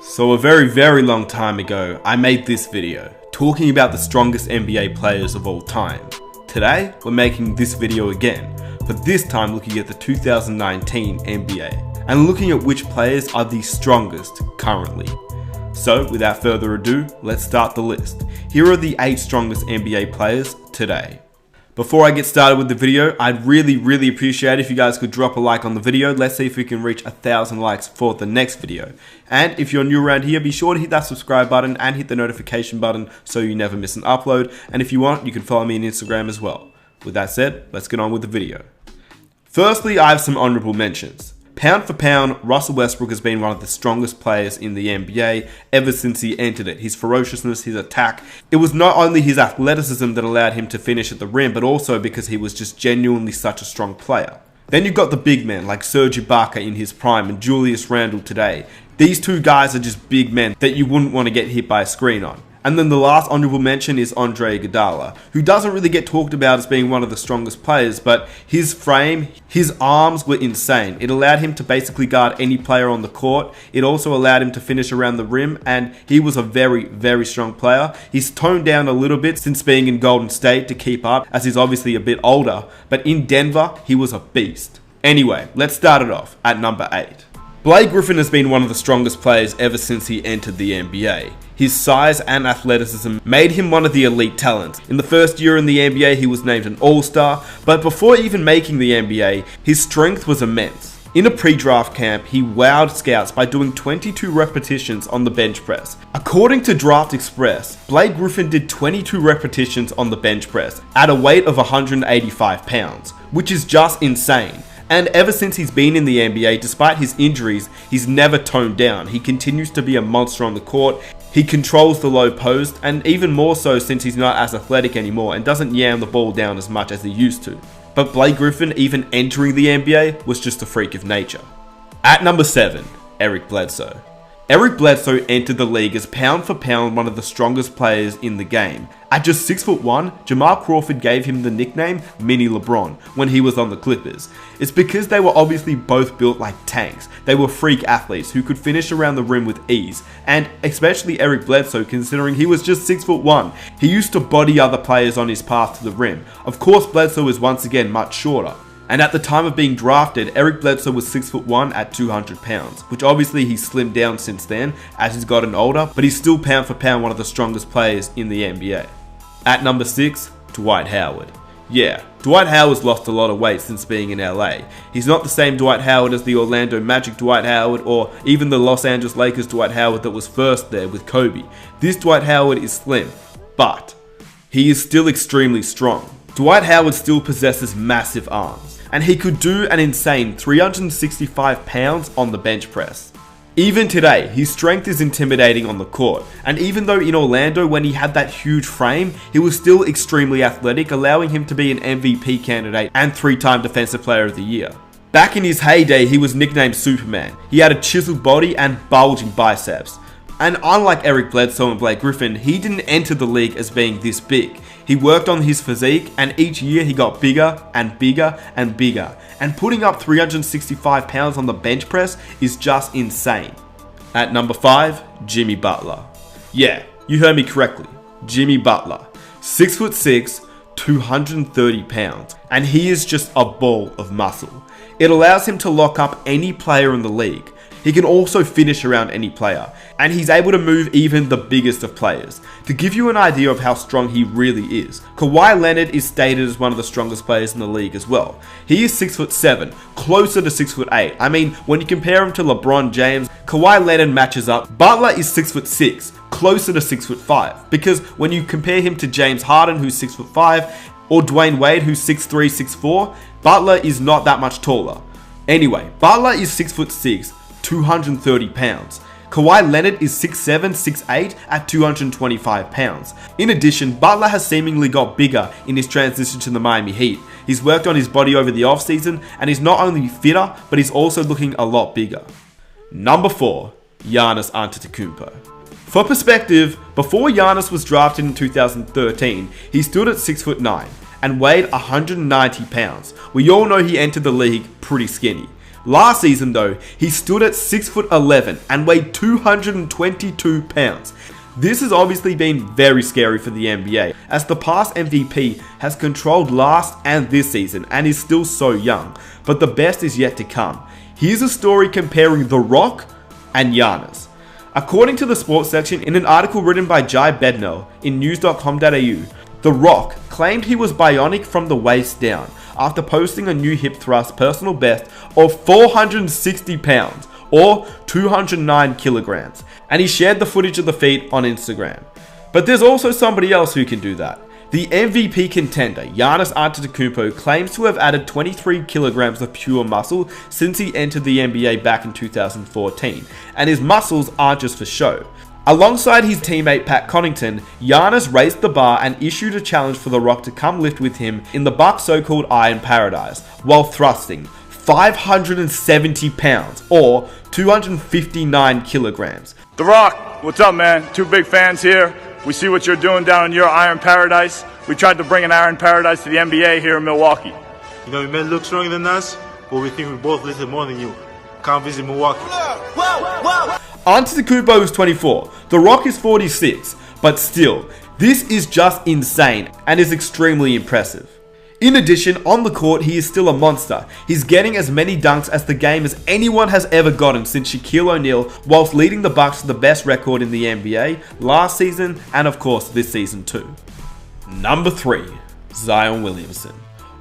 So a very long time ago, I made this video talking about the strongest NBA players of all time. Today, we're making this video again, but this time looking at the 2019 NBA and looking at which players are the strongest currently. So without further ado, let's start the list. Here are the 8 strongest NBA players today. Before I get started with the video, I'd really appreciate if you guys could drop a like on the video. Let's see if we can reach 1,000 likes for the next video. And if you're new around here, be sure to hit that subscribe button and hit the notification button so you never miss an upload. And if you want, you can follow me on Instagram as well. With that said, let's get on with the video. Firstly, I have some honorable mentions. Pound for pound, Russell Westbrook has been one of the strongest players in the NBA ever since he entered it. His ferociousness, his attack. It was not only his athleticism that allowed him to finish at the rim, but also because he was just genuinely such a strong player. Then you've got the big men like Serge Ibaka in his prime and Julius Randle today. These two guys are just big men that you wouldn't want to get hit by a screen on. And then the last honorable mention is Andre Iguodala, who doesn't really get talked about as being one of the strongest players, but his frame, his arms were insane. It allowed him to basically guard any player on the court. It also allowed him to finish around the rim, and he was a very strong player. He's toned down a little bit since being in Golden State to keep up, as he's obviously a bit older, but in Denver, he was a beast. Anyway, let's start it off at number 8. Blake Griffin has been one of the strongest players ever since he entered the NBA. His size and athleticism made him one of the elite talents. In the first year in the NBA, he was named an All-Star, but before even making the NBA, his strength was immense. In a pre-draft camp, he wowed scouts by doing 22 repetitions on the bench press. According to Draft Express, Blake Griffin did 22 repetitions on the bench press at a weight of 185 pounds, which is just insane. And ever since he's been in the NBA, despite his injuries, he's never toned down. He continues to be a monster on the court. He controls the low post, and even more so since he's not as athletic anymore and doesn't yam the ball down as much as he used to. But Blake Griffin, even entering the NBA, was just a freak of nature. At number 7, Eric Bledsoe. Eric Bledsoe entered the league as pound for pound one of the strongest players in the game. At just 6'1", Jamal Crawford gave him the nickname Mini LeBron when he was on the Clippers. It's because they were obviously both built like tanks. They were freak athletes who could finish around the rim with ease, and especially Eric Bledsoe, considering he was just 6'1". He used to body other players on his path to the rim. Of course, Bledsoe is once again much shorter. And at the time of being drafted, Eric Bledsoe was 6'1" at 200 pounds, which obviously he's slimmed down since then as he's gotten older, but he's still pound for pound one of the strongest players in the NBA. At number 6, Dwight Howard. Yeah, Dwight Howard's lost a lot of weight since being in LA. He's not the same Dwight Howard as the Orlando Magic Dwight Howard or even the Los Angeles Lakers Dwight Howard that was first there with Kobe. This Dwight Howard is slim, but he is still extremely strong. Dwight Howard still possesses massive arms, and he could do an insane 365 pounds on the bench press. Even today, his strength is intimidating on the court, and even though in Orlando when he had that huge frame, he was still extremely athletic, allowing him to be an MVP candidate and 3-time Defensive Player of the Year. Back in his heyday, he was nicknamed Superman. He had a chiseled body and bulging biceps. And unlike Eric Bledsoe and Blake Griffin, he didn't enter the league as being this big. He worked on his physique, and each year he got bigger and bigger and bigger. And putting up 365 pounds on the bench press is just insane. At number 5, Jimmy Butler. Yeah, you heard me correctly. Jimmy Butler. 6'6", 230 pounds. And he is just a ball of muscle. It allows him to lock up any player in the league. He can also finish around any player, and he's able to move even the biggest of players. To give you an idea of how strong he really is, Kawhi Leonard is stated as one of the strongest players in the league as well. He is 6'7", closer to 6'8". I mean, when you compare him to LeBron James, Kawhi Leonard matches up. Butler is 6'6", closer to 6'5", because when you compare him to James Harden, who's 6'5", or Dwayne Wade, who's 6'3", 6'4", Butler is not that much taller. Anyway, Butler is 6'6", 230 pounds. Kawhi Leonard is 6'7", 6'8", at 225 pounds. In addition, Butler has seemingly got bigger in his transition to the Miami Heat. He's worked on his body over the offseason, and he's not only fitter, but he's also looking a lot bigger. Number 4, Giannis Antetokounmpo. For perspective, before Giannis was drafted in 2013, he stood at 6'9", and weighed 190 pounds. We all know he entered the league pretty skinny. Last season though, he stood at 6'11" and weighed 222 pounds. This has obviously been very scary for the NBA, as the past MVP has controlled last and this season and is still so young, but the best is yet to come. Here's a story comparing The Rock and Giannis. According to the sports section in an article written by Jai Bednell in news.com.au, The Rock claimed he was bionic from the waist down after posting a new hip thrust personal best of 460 pounds or 209 kilograms, and he shared the footage of the feat on Instagram. But there's also somebody else who can do that. The MVP contender, Giannis Antetokounmpo, claims to have added 23 kilograms of pure muscle since he entered the NBA back in 2014, and his muscles aren't just for show. Alongside his teammate Pat Connaughton, Giannis raised the bar and issued a challenge for The Rock to come lift with him in the Bucks' so-called Iron Paradise, while thrusting 570 pounds or 259 kilograms. The Rock, what's up, man? Two big fans here. We see what you're doing down in your Iron Paradise. We tried to bring an Iron Paradise to the NBA here in Milwaukee. You know, you may look stronger than us, but we think we both lifted more than you. Come visit Milwaukee. Antetokounmpo is 24, The Rock is 46, but still, this is just insane and is extremely impressive. In addition, on the court, he is still a monster. He's getting as many dunks as the game as anyone has ever gotten since Shaquille O'Neal, whilst leading the Bucks to the best record in the NBA last season and of course this season too. Number 3, Zion Williamson.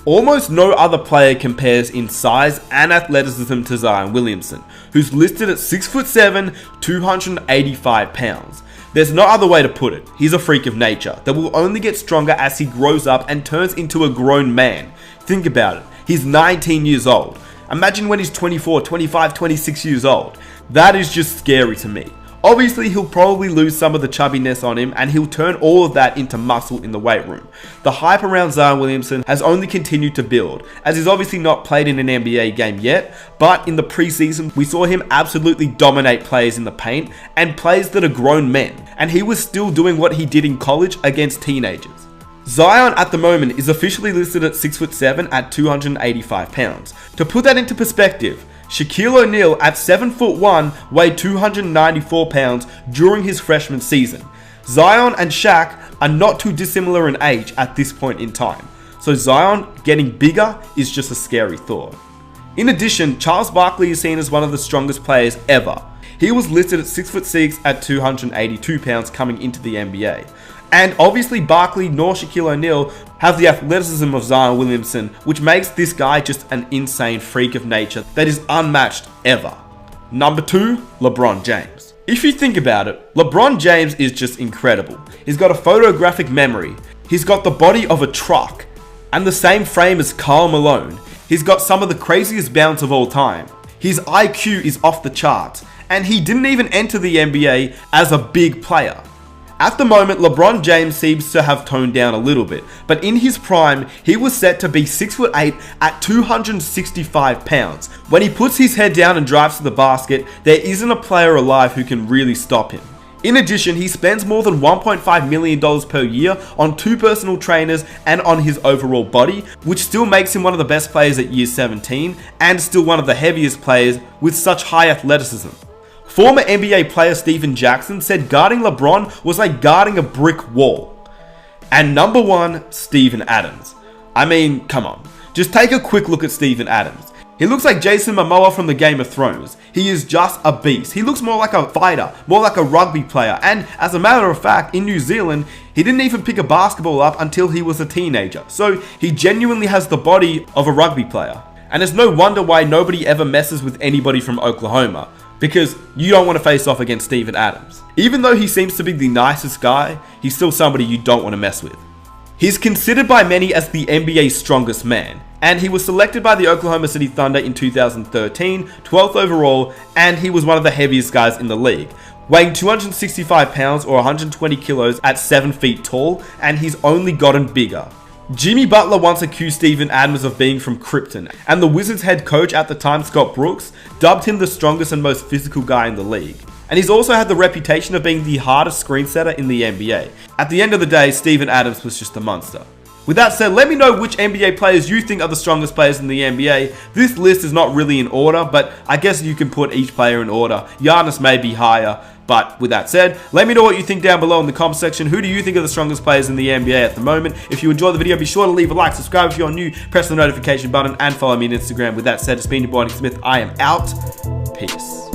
Almost no other player compares in size and athleticism to Zion Williamson, who's listed at 6'7", 285 pounds. There's no other way to put it. He's a freak of nature that will only get stronger as he grows up and turns into a grown man. Think about it. He's 19 years old. Imagine when he's 24, 25, 26 years old. That is just scary to me. Obviously, he'll probably lose some of the chubbiness on him and he'll turn all of that into muscle in the weight room. The hype around Zion Williamson has only continued to build, as he's obviously not played in an NBA game yet, but in the preseason we saw him absolutely dominate players in the paint and players that are grown men, and he was still doing what he did in college against teenagers. Zion at the moment is officially listed at 6'7" at 285 pounds. To put that into perspective, Shaquille O'Neal at 7'1" weighed 294 pounds during his freshman season. Zion and Shaq are not too dissimilar in age at this point in time, so Zion getting bigger is just a scary thought. In addition, Charles Barkley is seen as one of the strongest players ever. He was listed at 6'6" at 282 pounds coming into the NBA. And obviously Barkley nor Shaquille O'Neal have the athleticism of Zion Williamson, which makes this guy just an insane freak of nature that is unmatched ever. Number 2, LeBron James. If you think about it, LeBron James is just incredible. He's got a photographic memory. He's got the body of a truck and the same frame as Karl Malone. He's got some of the craziest bounce of all time. His IQ is off the charts, and he didn't even enter the NBA as a big player. At the moment, LeBron James seems to have toned down a little bit, but in his prime, he was set to be 6'8" at 265 pounds. When he puts his head down and drives to the basket, there isn't a player alive who can really stop him. In addition, he spends more than $1.5 million per year on 2 personal trainers and on his overall body, which still makes him one of the best players at year 17 and still one of the heaviest players with such high athleticism. Former NBA player Steven Jackson said guarding LeBron was like guarding a brick wall. And number 1, Steven Adams. I mean, come on. Just take a quick look at Steven Adams. He looks like Jason Momoa from the Game of Thrones. He is just a beast. He looks more like a fighter, more like a rugby player. And as a matter of fact, in New Zealand, he didn't even pick a basketball up until he was a teenager. So he genuinely has the body of a rugby player. And it's no wonder why nobody ever messes with anybody from Oklahoma, because you don't want to face off against Steven Adams. Even though he seems to be the nicest guy, he's still somebody you don't want to mess with. He's considered by many as the NBA's strongest man, and he was selected by the Oklahoma City Thunder in 2013, 12th overall, and he was one of the heaviest guys in the league, weighing 265 pounds or 120 kilos at 7 feet tall, and he's only gotten bigger. Jimmy Butler once accused Steven Adams of being from Krypton, and the Wizards head coach at the time, Scott Brooks, dubbed him the strongest and most physical guy in the league. And he's also had the reputation of being the hardest screen setter in the NBA. At the end of the day, Steven Adams was just a monster. With that said, let me know which NBA players you think are the strongest players in the NBA. This list is not really in order, but I guess you can put each player in order. Giannis may be higher. But with that said, let me know what you think down below in the comment section. Who do you think are the strongest players in the NBA at the moment? If you enjoyed the video, be sure to leave a like, subscribe if you're new, press the notification button, and follow me on Instagram. With that said, it's been your boy Nick Smith. I am out. Peace.